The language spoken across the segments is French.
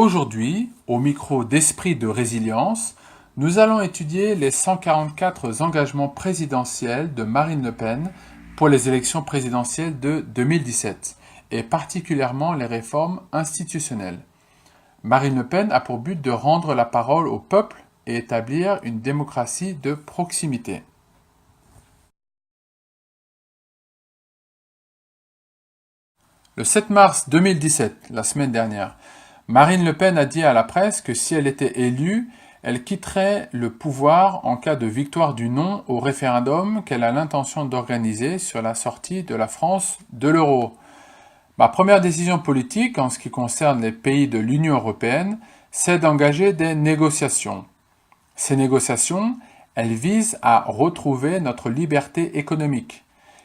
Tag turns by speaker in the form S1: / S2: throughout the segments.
S1: Aujourd'hui, au micro d'Esprit de résilience, nous allons étudier les 144 engagements présidentiels de Marine Le Pen pour les élections présidentielles de 2017, et particulièrement les réformes institutionnelles. Marine Le Pen a pour but de rendre la parole au peuple et établir une démocratie de proximité. Le 7 mars 2017, la semaine dernière, Marine Le Pen a dit à la presse que si elle était élue, elle quitterait le pouvoir en cas de victoire du non au référendum qu'elle a l'intention d'organiser sur la sortie de la France de l'euro. Ma première décision politique en ce qui concerne les pays de l'Union européenne, c'est d'engager des négociations. Ces négociations, elles visent à retrouver notre liberté économique.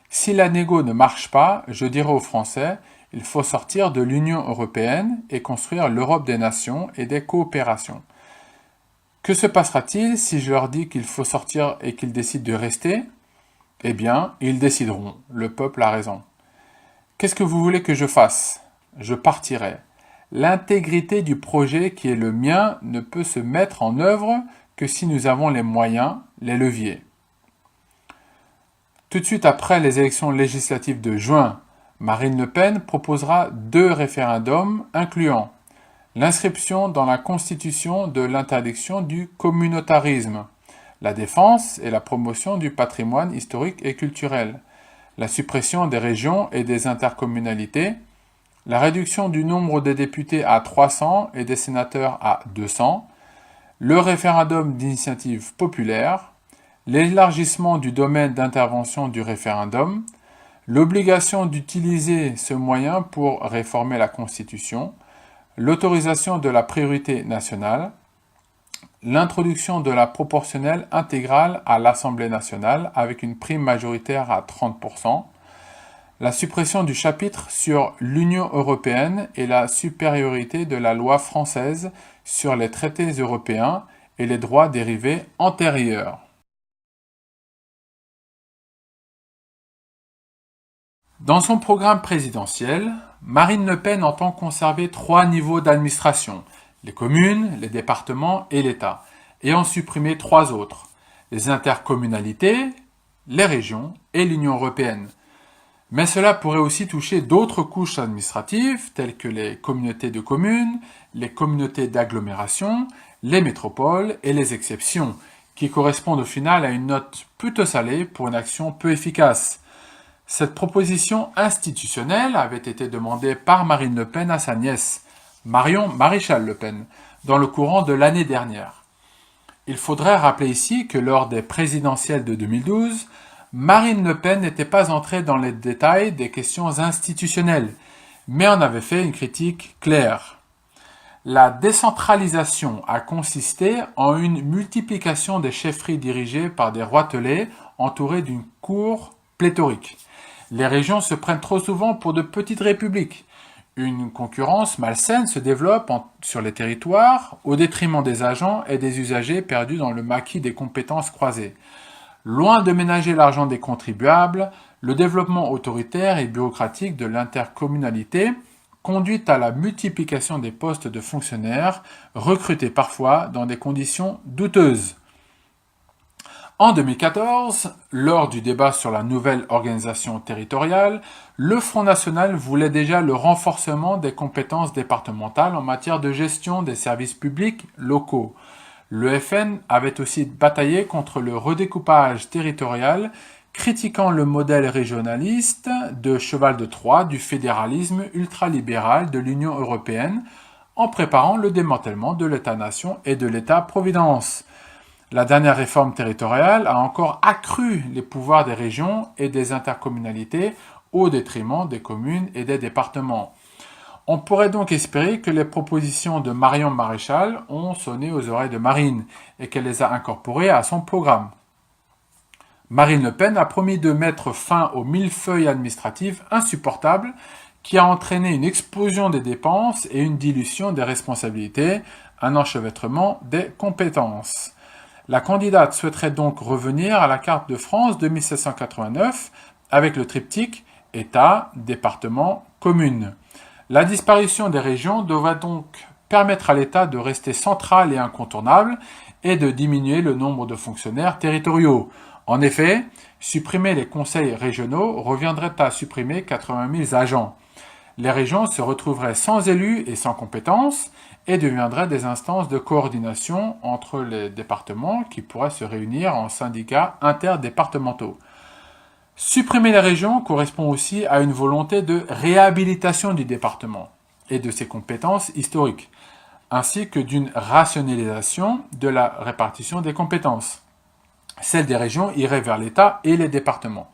S1: Si la négo ne marche pas, je dirais aux Français, il faut sortir de l'Union européenne et construire l'Europe des nations et des coopérations. Que se passera-t-il si je leur dis qu'il faut sortir et qu'ils décident de rester? Eh bien, ils décideront. Le peuple a raison. Qu'est-ce que vous voulez que je fasse? Je partirai. L'intégrité du projet qui est le mien ne peut se mettre en œuvre que si nous avons les moyens, les leviers. Tout de suite après les élections législatives de juin, Marine Le Pen proposera 2 référendums incluant l'inscription dans la Constitution de l'interdiction du communautarisme, la défense et la promotion du patrimoine historique et culturel, la suppression des régions et des intercommunalités, la réduction du nombre des députés à 300 et des sénateurs à 200, le référendum d'initiative populaire, l'élargissement du domaine d'intervention du référendum, l'obligation d'utiliser ce moyen pour réformer la Constitution, l'autorisation de la priorité nationale, l'introduction de la proportionnelle intégrale à l'Assemblée nationale avec une prime majoritaire à 30%, la suppression du chapitre sur l'Union européenne et la supériorité de la loi française sur les traités européens et les droits dérivés antérieurs. Dans son programme présidentiel, Marine Le Pen entend conserver 3 niveaux d'administration, les communes, les départements et l'État, et en supprimer 3 autres, les intercommunalités, les régions et l'Union européenne. Mais cela pourrait aussi toucher d'autres couches administratives, telles que les communautés de communes, les communautés d'agglomération, les métropoles et les exceptions, qui correspondent au final à une note plutôt salée pour une action peu efficace. Cette proposition institutionnelle avait été demandée par Marine Le Pen à sa nièce, Marion Maréchal Le Pen, dans le courant de l'année dernière. Il faudrait rappeler ici que lors des présidentielles de 2012, Marine Le Pen n'était pas entrée dans les détails des questions institutionnelles, mais en avait fait une critique claire. La décentralisation a consisté en une multiplication des chefferies dirigées par des roitelets entourés d'une cour pléthorique. Les régions se prennent trop souvent pour de petites républiques. Une concurrence malsaine se développe sur les territoires au détriment des agents et des usagers perdus dans le maquis des compétences croisées. Loin de ménager l'argent des contribuables, le développement autoritaire et bureaucratique de l'intercommunalité conduit à la multiplication des postes de fonctionnaires, recrutés parfois dans des conditions douteuses. En 2014, lors du débat sur la nouvelle organisation territoriale, le Front National voulait déjà le renforcement des compétences départementales en matière de gestion des services publics locaux. Le FN avait aussi bataillé contre le redécoupage territorial, critiquant le modèle régionaliste de cheval de Troie du fédéralisme ultralibéral de l'Union européenne, en préparant le démantèlement de l'État-nation et de l'État-providence. La dernière réforme territoriale a encore accru les pouvoirs des régions et des intercommunalités au détriment des communes et des départements. On pourrait donc espérer que les propositions de Marion Maréchal ont sonné aux oreilles de Marine et qu'elle les a incorporées à son programme. Marine Le Pen a promis de mettre fin aux millefeuilles administratives insupportables qui a entraîné une explosion des dépenses et une dilution des responsabilités, un enchevêtrement des compétences. La candidate souhaiterait donc revenir à la carte de France de 1789 avec le triptyque État, département, commune. La disparition des régions devrait donc permettre à l'État de rester central et incontournable et de diminuer le nombre de fonctionnaires territoriaux. En effet, supprimer les conseils régionaux reviendrait à supprimer 80 000 agents. Les régions se retrouveraient sans élus et sans compétences et deviendraient des instances de coordination entre les départements qui pourraient se réunir en syndicats interdépartementaux. Supprimer les régions correspond aussi à une volonté de réhabilitation du département et de ses compétences historiques, ainsi que d'une rationalisation de la répartition des compétences. Celles des régions iraient vers l'État et les départements.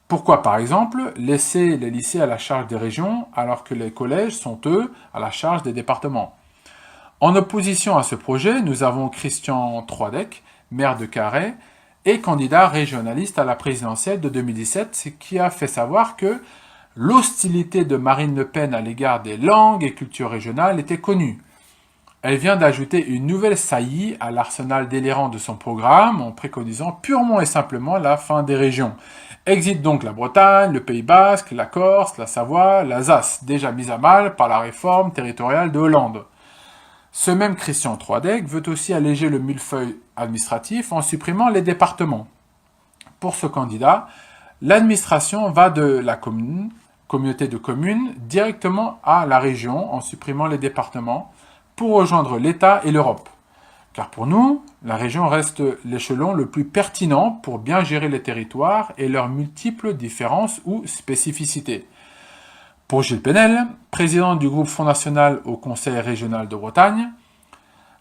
S1: Pourquoi, par exemple, laisser les lycées à la charge des régions alors que les collèges sont, eux, à la charge des départements? En opposition à ce projet, nous avons Christian Troadec, maire de Carhaix, et candidat régionaliste à la présidentielle de 2017, qui a fait savoir que l'hostilité de Marine Le Pen à l'égard des langues et cultures régionales était connue. Elle vient d'ajouter une nouvelle saillie à l'arsenal délirant de son programme en préconisant purement et simplement la fin des régions. Exit donc la Bretagne, le Pays Basque, la Corse, la Savoie, l'Alsace, déjà mise à mal par la réforme territoriale de Hollande. Ce même Christian Troadec veut aussi alléger le millefeuille administratif en supprimant les départements. Pour ce candidat, l'administration va de la communauté de communes, directement à la région en supprimant les départements pour rejoindre l'État et l'Europe. Car pour nous, la région reste l'échelon le plus pertinent pour bien gérer les territoires et leurs multiples différences ou spécificités. Pour Gilles Penel, président du groupe Front National au Conseil régional de Bretagne,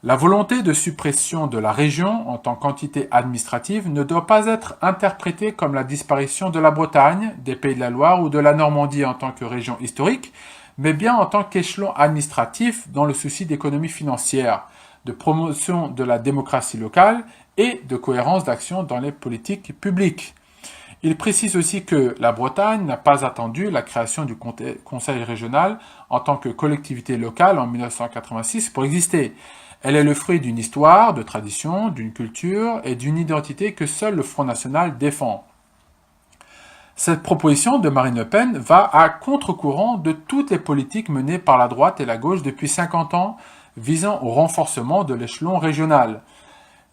S1: la volonté de suppression de la région en tant qu'entité administrative ne doit pas être interprétée comme la disparition de la Bretagne, des Pays de la Loire ou de la Normandie en tant que région historique, mais bien en tant qu'échelon administratif dans le souci d'économie financière, de promotion de la démocratie locale et de cohérence d'action dans les politiques publiques. Il précise aussi que la Bretagne n'a pas attendu la création du Conseil régional en tant que collectivité locale en 1986 pour exister. Elle est le fruit d'une histoire, de traditions, d'une culture et d'une identité que seul le Front National défend. Cette proposition de Marine Le Pen va à contre-courant de toutes les politiques menées par la droite et la gauche depuis 50 ans visant au renforcement de l'échelon régional.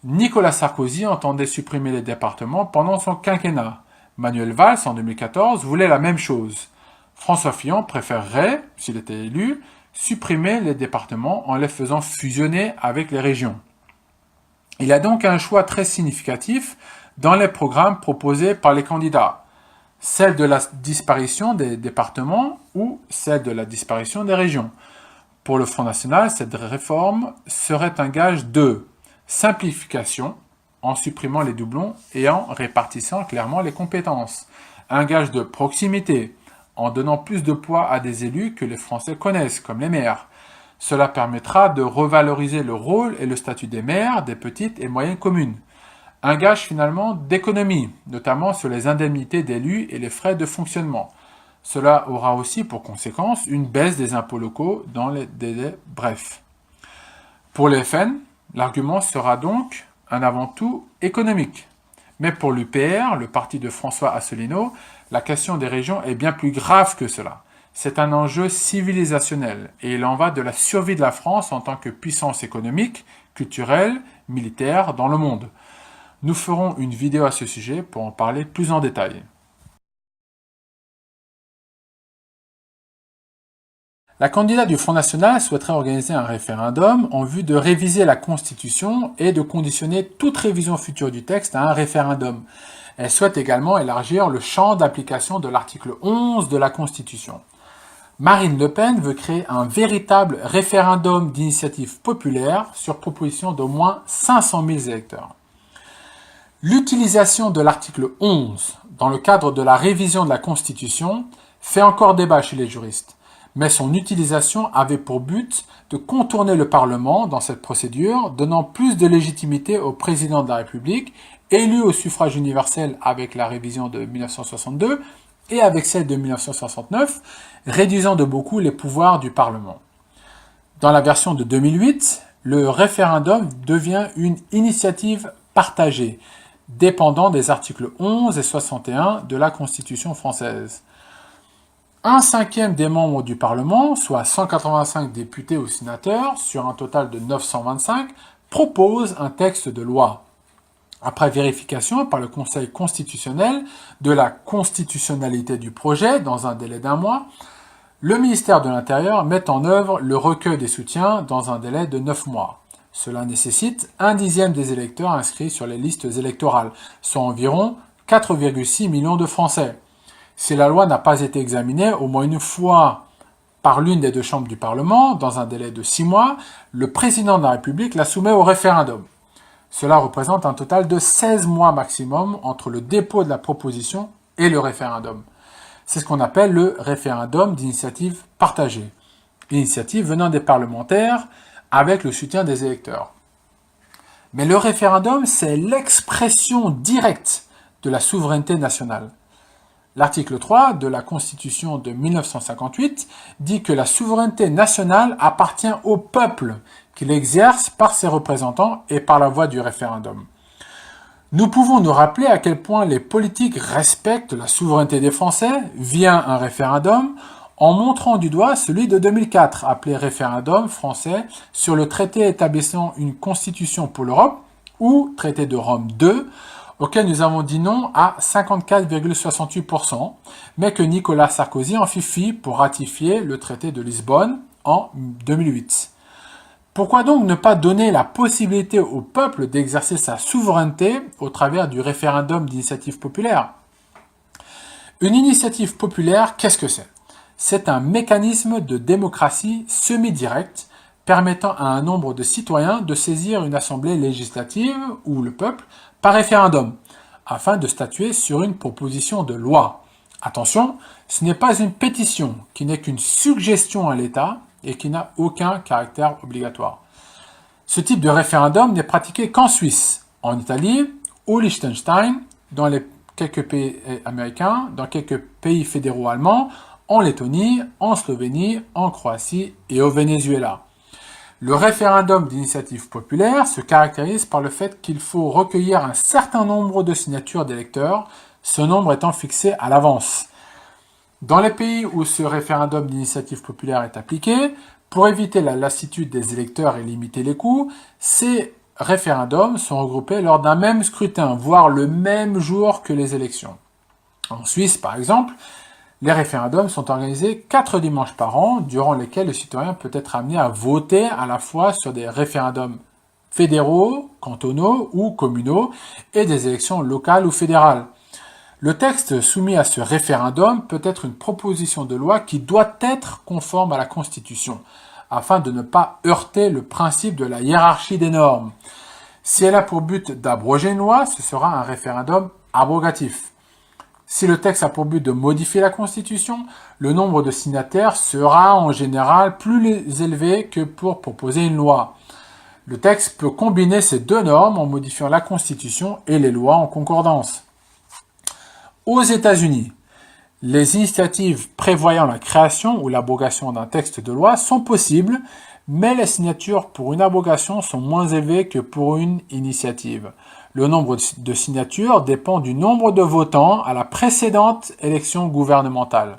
S1: Nicolas Sarkozy entendait supprimer les départements pendant son quinquennat. Manuel Valls, en 2014, voulait la même chose. François Fillon préférerait, s'il était élu, supprimer les départements en les faisant fusionner avec les régions. Il y a donc un choix très significatif dans les programmes proposés par les candidats. Celle de la disparition des départements ou celle de la disparition des régions. Pour le Front National, cette réforme serait un gage de simplification, en supprimant les doublons et en répartissant clairement les compétences. Un gage de proximité, en donnant plus de poids à des élus que les Français connaissent, comme les maires. Cela permettra de revaloriser le rôle et le statut des maires des petites et moyennes communes. Un gage finalement d'économie, notamment sur les indemnités d'élus et les frais de fonctionnement. Cela aura aussi pour conséquence une baisse des impôts locaux dans les délais brefs. Pour les FN, l'argument sera donc un avant-tout économique. Mais pour l'UPR, le parti de François Asselineau, la question des régions est bien plus grave que cela. C'est un enjeu civilisationnel et il en va de la survie de la France en tant que puissance économique, culturelle, militaire dans le monde. Nous ferons une vidéo à ce sujet pour en parler plus en détail. La candidate du Front National souhaiterait organiser un référendum en vue de réviser la Constitution et de conditionner toute révision future du texte à un référendum. Elle souhaite également élargir le champ d'application de l'article 11 de la Constitution. Marine Le Pen veut créer un véritable référendum d'initiative populaire sur proposition d'au moins 500 000 électeurs. L'utilisation de l'article 11 dans le cadre de la révision de la Constitution fait encore débat chez les juristes. Mais son utilisation avait pour but de contourner le Parlement dans cette procédure, donnant plus de légitimité au président de la République, élu au suffrage universel avec la révision de 1962 et avec celle de 1969, réduisant de beaucoup les pouvoirs du Parlement. Dans la version de 2008, le référendum devient une initiative partagée, dépendant des articles 11 et 61 de la Constitution française. Un cinquième des membres du Parlement, soit 185 députés ou sénateurs, sur un total de 925, propose un texte de loi. Après vérification par le Conseil constitutionnel de la constitutionnalité du projet dans un délai d'1 mois, le ministère de l'Intérieur met en œuvre le recueil des soutiens dans un délai de 9 mois. Cela nécessite un dixième des électeurs inscrits sur les listes électorales, soit environ 4,6 millions de Français. Si la loi n'a pas été examinée au moins une fois par l'une des deux chambres du Parlement, dans un délai de 6 mois, le président de la République la soumet au référendum. Cela représente un total de 16 mois maximum entre le dépôt de la proposition et le référendum. C'est ce qu'on appelle le référendum d'initiative partagée. L'initiative venant des parlementaires avec le soutien des électeurs. Mais le référendum, c'est l'expression directe de la souveraineté nationale. L'article 3 de la Constitution de 1958 dit que la souveraineté nationale appartient au peuple, qui l'exerce par ses représentants et par la voie du référendum. Nous pouvons nous rappeler à quel point les politiques respectent la souveraineté des Français via un référendum en montrant du doigt celui de 2004, appelé référendum français sur le traité établissant une constitution pour l'Europe, ou traité de Rome 2, auquel nous avons dit non à 54,68%, mais que Nicolas Sarkozy en fit fi pour ratifier le traité de Lisbonne en 2008. Pourquoi donc ne pas donner la possibilité au peuple d'exercer sa souveraineté au travers du référendum d'initiative populaire ? Une initiative populaire, qu'est-ce que c'est ? C'est un mécanisme de démocratie semi-directe permettant à un nombre de citoyens de saisir une assemblée législative ou le peuple par référendum afin de statuer sur une proposition de loi. Attention, ce n'est pas une pétition qui n'est qu'une suggestion à l'État et qui n'a aucun caractère obligatoire. Ce type de référendum n'est pratiqué qu'en Suisse, en Italie, au Liechtenstein, dans les quelques pays américains, dans quelques pays fédéraux allemands, en Lettonie, en Slovénie, en Croatie et au Venezuela. Le référendum d'initiative populaire se caractérise par le fait qu'il faut recueillir un certain nombre de signatures d'électeurs, ce nombre étant fixé à l'avance. Dans les pays où ce référendum d'initiative populaire est appliqué, pour éviter la lassitude des électeurs et limiter les coûts, ces référendums sont regroupés lors d'un même scrutin, voire le même jour que les élections. En Suisse, par exemple, les référendums sont organisés 4 dimanches par an, durant lesquels le citoyen peut être amené à voter à la fois sur des référendums fédéraux, cantonaux ou communaux et des élections locales ou fédérales. Le texte soumis à ce référendum peut être une proposition de loi qui doit être conforme à la Constitution, afin de ne pas heurter le principe de la hiérarchie des normes. Si elle a pour but d'abroger une loi, ce sera un référendum abrogatif. Si le texte a pour but de modifier la Constitution, le nombre de signataires sera en général plus élevé que pour proposer une loi. Le texte peut combiner ces deux normes en modifiant la Constitution et les lois en concordance. Aux États-Unis, les initiatives prévoyant la création ou l'abrogation d'un texte de loi sont possibles, mais les signatures pour une abrogation sont moins élevées que pour une initiative. Le nombre de signatures dépend du nombre de votants à la précédente élection gouvernementale.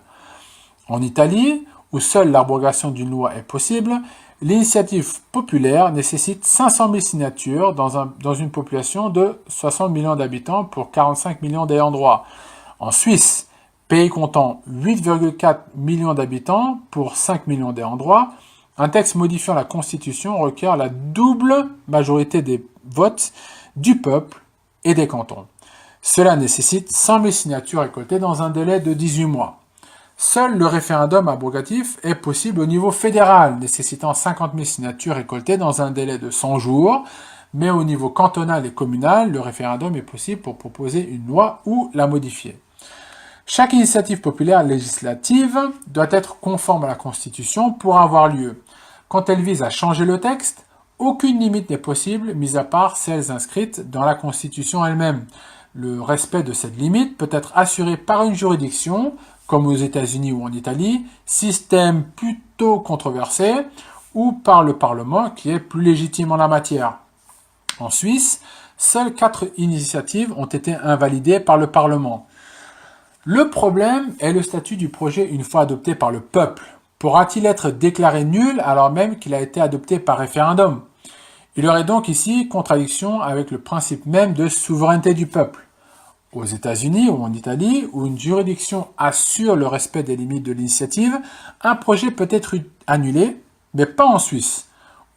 S1: En Italie, où seule l'abrogation d'une loi est possible, l'initiative populaire nécessite 500 000 signatures dans une population de 60 millions d'habitants pour 45 millions d'ayants droit. En Suisse, pays comptant 8,4 millions d'habitants pour 5 millions d'ayants droit, un texte modifiant la Constitution requiert la double majorité des votes du peuple et des cantons. Cela nécessite 100 000 signatures récoltées dans un délai de 18 mois. Seul le référendum abrogatif est possible au niveau fédéral, nécessitant 50 000 signatures récoltées dans un délai de 100 jours, mais au niveau cantonal et communal, le référendum est possible pour proposer une loi ou la modifier. Chaque initiative populaire législative doit être conforme à la Constitution pour avoir lieu. Quand elle vise à changer le texte, aucune limite n'est possible, mis à part celles inscrites dans la Constitution elle-même. Le respect de cette limite peut être assuré par une juridiction, comme aux États-Unis ou en Italie, système plutôt controversé, ou par le Parlement qui est plus légitime en la matière. En Suisse, seules 4 initiatives ont été invalidées par le Parlement. Le problème est le statut du projet une fois adopté par le peuple. Pourra-t-il être déclaré nul alors même qu'il a été adopté par référendum? Il y aurait donc ici contradiction avec le principe même de souveraineté du peuple. Aux États-Unis ou en Italie, où une juridiction assure le respect des limites de l'initiative, un projet peut être annulé, mais pas en Suisse,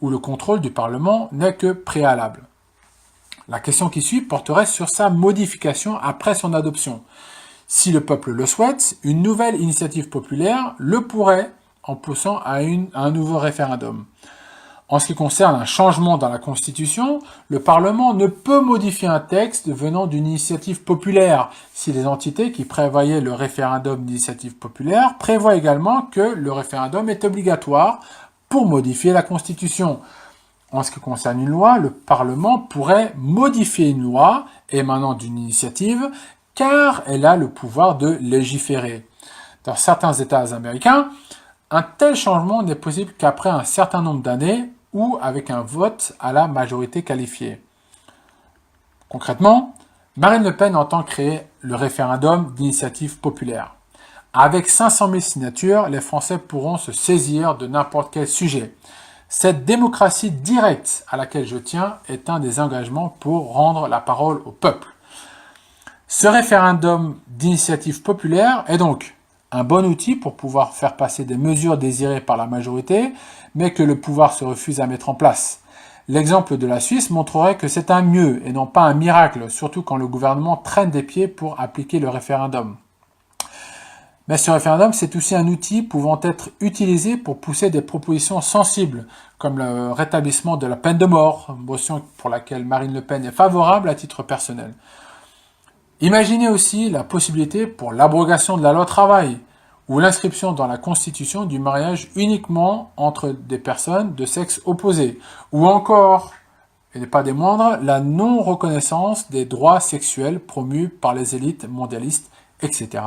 S1: où le contrôle du Parlement n'est que préalable. La question qui suit porterait sur sa modification après son adoption. Si le peuple le souhaite, une nouvelle initiative populaire le pourrait en poussant à un nouveau référendum. En ce qui concerne un changement dans la Constitution, le Parlement ne peut modifier un texte venant d'une initiative populaire si les entités qui prévoyaient le référendum d'initiative populaire prévoient également que le référendum est obligatoire pour modifier la Constitution. En ce qui concerne une loi, le Parlement pourrait modifier une loi émanant d'une initiative car elle a le pouvoir de légiférer. Dans certains États américains, un tel changement n'est possible qu'après un certain nombre d'années ou avec un vote à la majorité qualifiée. Concrètement, Marine Le Pen entend créer le référendum d'initiative populaire. Avec 500 000 signatures, les Français pourront se saisir de n'importe quel sujet. Cette démocratie directe à laquelle je tiens est un des engagements pour rendre la parole au peuple. Ce référendum d'initiative populaire est donc un bon outil pour pouvoir faire passer des mesures désirées par la majorité, mais que le pouvoir se refuse à mettre en place. L'exemple de la Suisse montrerait que c'est un mieux et non pas un miracle, surtout quand le gouvernement traîne des pieds pour appliquer le référendum. Mais ce référendum, c'est aussi un outil pouvant être utilisé pour pousser des propositions sensibles, comme le rétablissement de la peine de mort, motion pour laquelle Marine Le Pen est favorable à titre personnel. Imaginez aussi la possibilité pour l'abrogation de la loi travail ou l'inscription dans la Constitution du mariage uniquement entre des personnes de sexe opposé, ou encore, et n'est pas des moindres, la non-reconnaissance des droits sexuels promus par les élites mondialistes, etc.,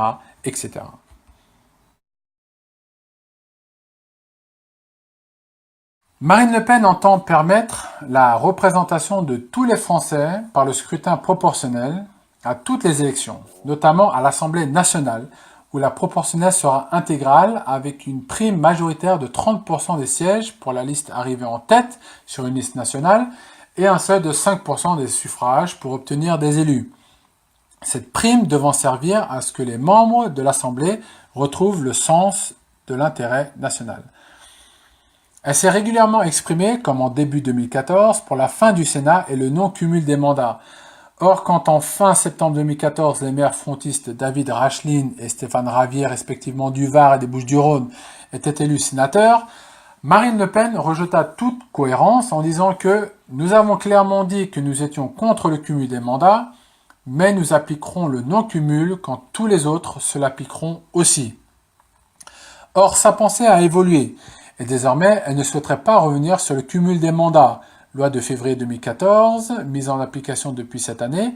S1: etc. Marine Le Pen entend permettre la représentation de tous les Français par le scrutin proportionnel à toutes les élections, notamment à l'Assemblée nationale, où la proportionnelle sera intégrale avec une prime majoritaire de 30% des sièges pour la liste arrivée en tête sur une liste nationale et un seuil de 5% des suffrages pour obtenir des élus. Cette prime devant servir à ce que les membres de l'Assemblée retrouvent le sens de l'intérêt national. Elle s'est régulièrement exprimée, comme en début 2014, pour la fin du Sénat et le non-cumul des mandats. Or, quand en fin septembre 2014, les maires frontistes David Racheline et Stéphane Ravier, respectivement du Var et des Bouches-du-Rhône, étaient élus sénateurs, Marine Le Pen rejeta toute cohérence en disant que « Nous avons clairement dit que nous étions contre le cumul des mandats, mais nous appliquerons le non-cumul quand tous les autres se l'appliqueront aussi. » Or, sa pensée a évolué, et désormais, elle ne souhaiterait pas revenir sur le cumul des mandats, loi de février 2014, mise en application depuis cette année,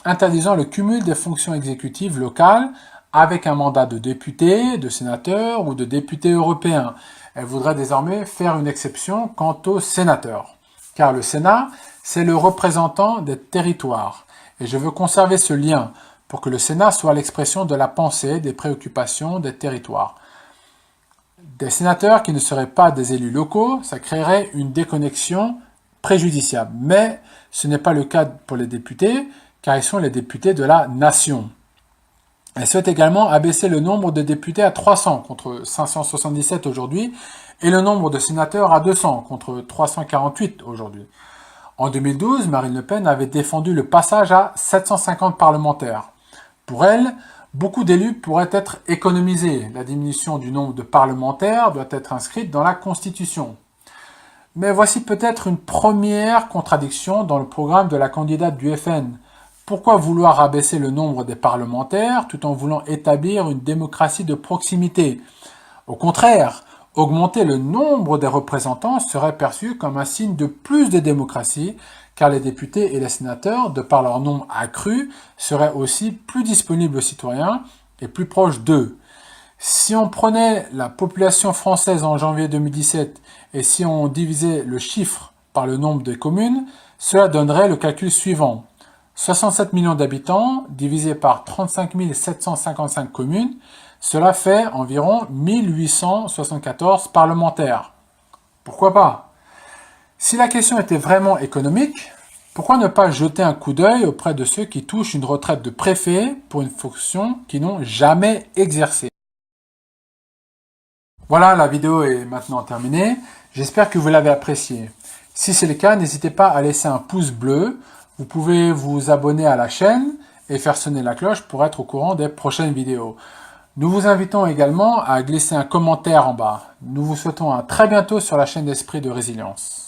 S1: interdisant le cumul des fonctions exécutives locales avec un mandat de député, de sénateur ou de député européen. Elle voudrait désormais faire une exception quant aux sénateurs. Car le Sénat, c'est le représentant des territoires. Et je veux conserver ce lien pour que le Sénat soit l'expression de la pensée, des préoccupations des territoires. Des sénateurs qui ne seraient pas des élus locaux, ça créerait une déconnexion préjudiciable. Mais ce n'est pas le cas pour les députés, car ils sont les députés de la nation. Elle souhaite également abaisser le nombre de députés à 300 contre 577 aujourd'hui, et le nombre de sénateurs à 200 contre 348 aujourd'hui. En 2012, Marine Le Pen avait défendu le passage à 750 parlementaires. Pour elle, beaucoup d'élus pourraient être économisés. La diminution du nombre de parlementaires doit être inscrite dans la Constitution. Mais voici peut-être une première contradiction dans le programme de la candidate du FN. Pourquoi vouloir abaisser le nombre des parlementaires tout en voulant établir une démocratie de proximité? Au contraire, augmenter le nombre des représentants serait perçu comme un signe de plus de démocratie, car les députés et les sénateurs, de par leur nombre accru, seraient aussi plus disponibles aux citoyens et plus proches d'eux. Si on prenait la population française en janvier 2017 et si on divisait le chiffre par le nombre de communes, cela donnerait le calcul suivant. 67 millions d'habitants divisé par 35 755 communes, cela fait environ 1874 parlementaires. Pourquoi pas? Si la question était vraiment économique, pourquoi ne pas jeter un coup d'œil auprès de ceux qui touchent une retraite de préfet pour une fonction qu'ils n'ont jamais exercée? Voilà, la vidéo est maintenant terminée. J'espère que vous l'avez appréciée. Si c'est le cas, n'hésitez pas à laisser un pouce bleu. Vous pouvez vous abonner à la chaîne et faire sonner la cloche pour être au courant des prochaines vidéos. Nous vous invitons également à glisser un commentaire en bas. Nous vous souhaitons à très bientôt sur la chaîne d'Esprit de Résilience.